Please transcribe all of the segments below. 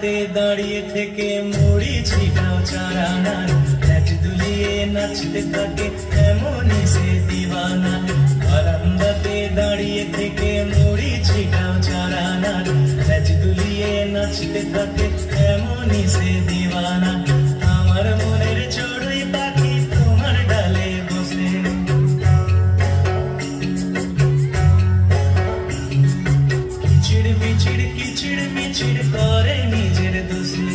বারান্দাতে দাঁড়িয়ে থেকে মুড়ি ছিটাও চারানার ল্যাজ দুলিয়ে নাচতে থাকে এমনই সে দিওয়ানা। বারান্দাতে দাঁড়িয়ে থেকে মুড়ি ছিটাও চারানার ল্যাজ দুলিয়ে নাচতে থাকে এমনই সে দিওয়ানা। আমার মনের চড়ুই পাখি তোমার ডালে বসে কিচিড় মিচিড় করে নিজের দোষে।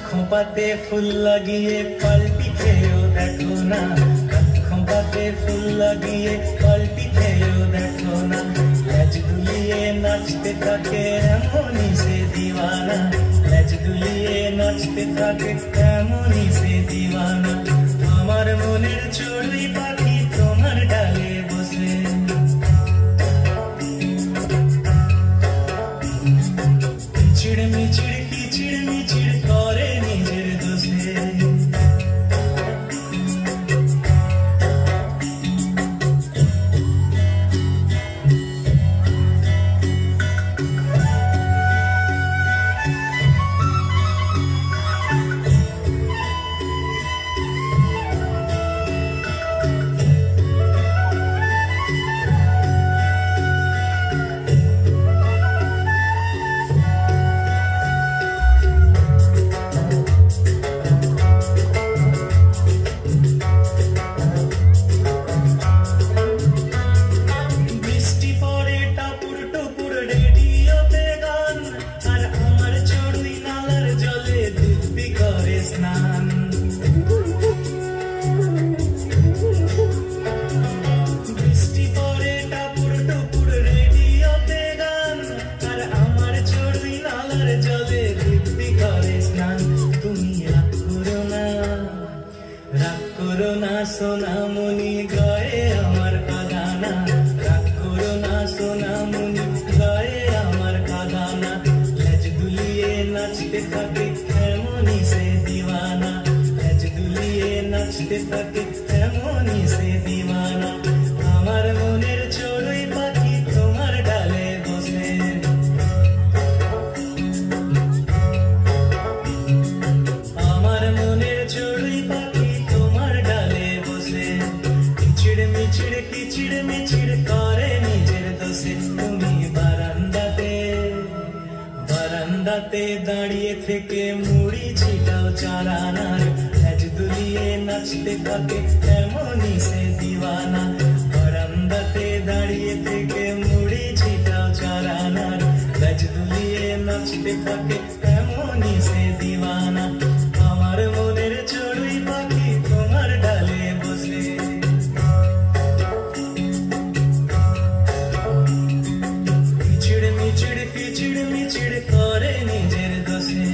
খোঁপাতে ফুল লাগিয়ে পাল্টি খেয়েও দেখো না, খোঁপাতে ফুল লাগিয়ে পাল্টি খেয়েও দেখো না। ল্যাজ দুলিয়ে নাচতে থাকে এমনই সে দিওয়ানা, ল্যাজ দুলিয়ে নাচতে থাকে এমনই সে দিওয়ানা। আমার মনের চড়ুই পাখি তোমার ডালে বসে কিচিড় মিচিড় করে নিজের দোষে। সোনামণি গায়ে আমার কাদানা, রাগ করো না সোনামণি গায়ে আমার কাদানা। ল্যাজ দুলিয়ে নাচতে থাকে এমনই সে দিওয়ানা, ল্যাজ দুলিয়ে নাচতে থাকে এমনই সে দিওয়ানা। আমার মনের চড়ুই পাখি তোমার ডালে বসে আমার মনের চড়ুই পাখি তোমার ডালে বসে কিচিড় মিচিড় করে নিজের দোষে। তুমি বারান্দাতে দাঁড়িয়ে থেকে মুড়ি ছিটাও চারানার ল্যাজ দুলিয়ে নাচতে থাকে এমনই সে দিওয়ানা। বারান্দাতে দাঁড়িয়ে থেকে মুড়ি ছিটাও চারানার ল্যাজ দুলিয়ে নাচতে থাকে এমনই সে দিওয়ানা। আমার মনের চড়ুই পাখি তোমার ডালে বসে কিচিড় মিচিড় করে নিজের দোষে।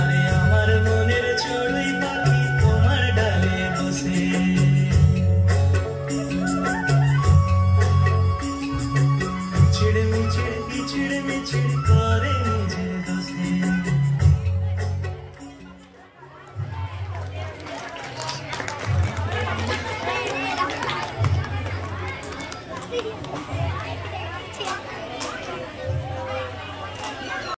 আরে আমার মনের চড়ুই পাখি তোমার ডালে বসে কিচিড় মিচিড় করে নিজের দোষে। Video.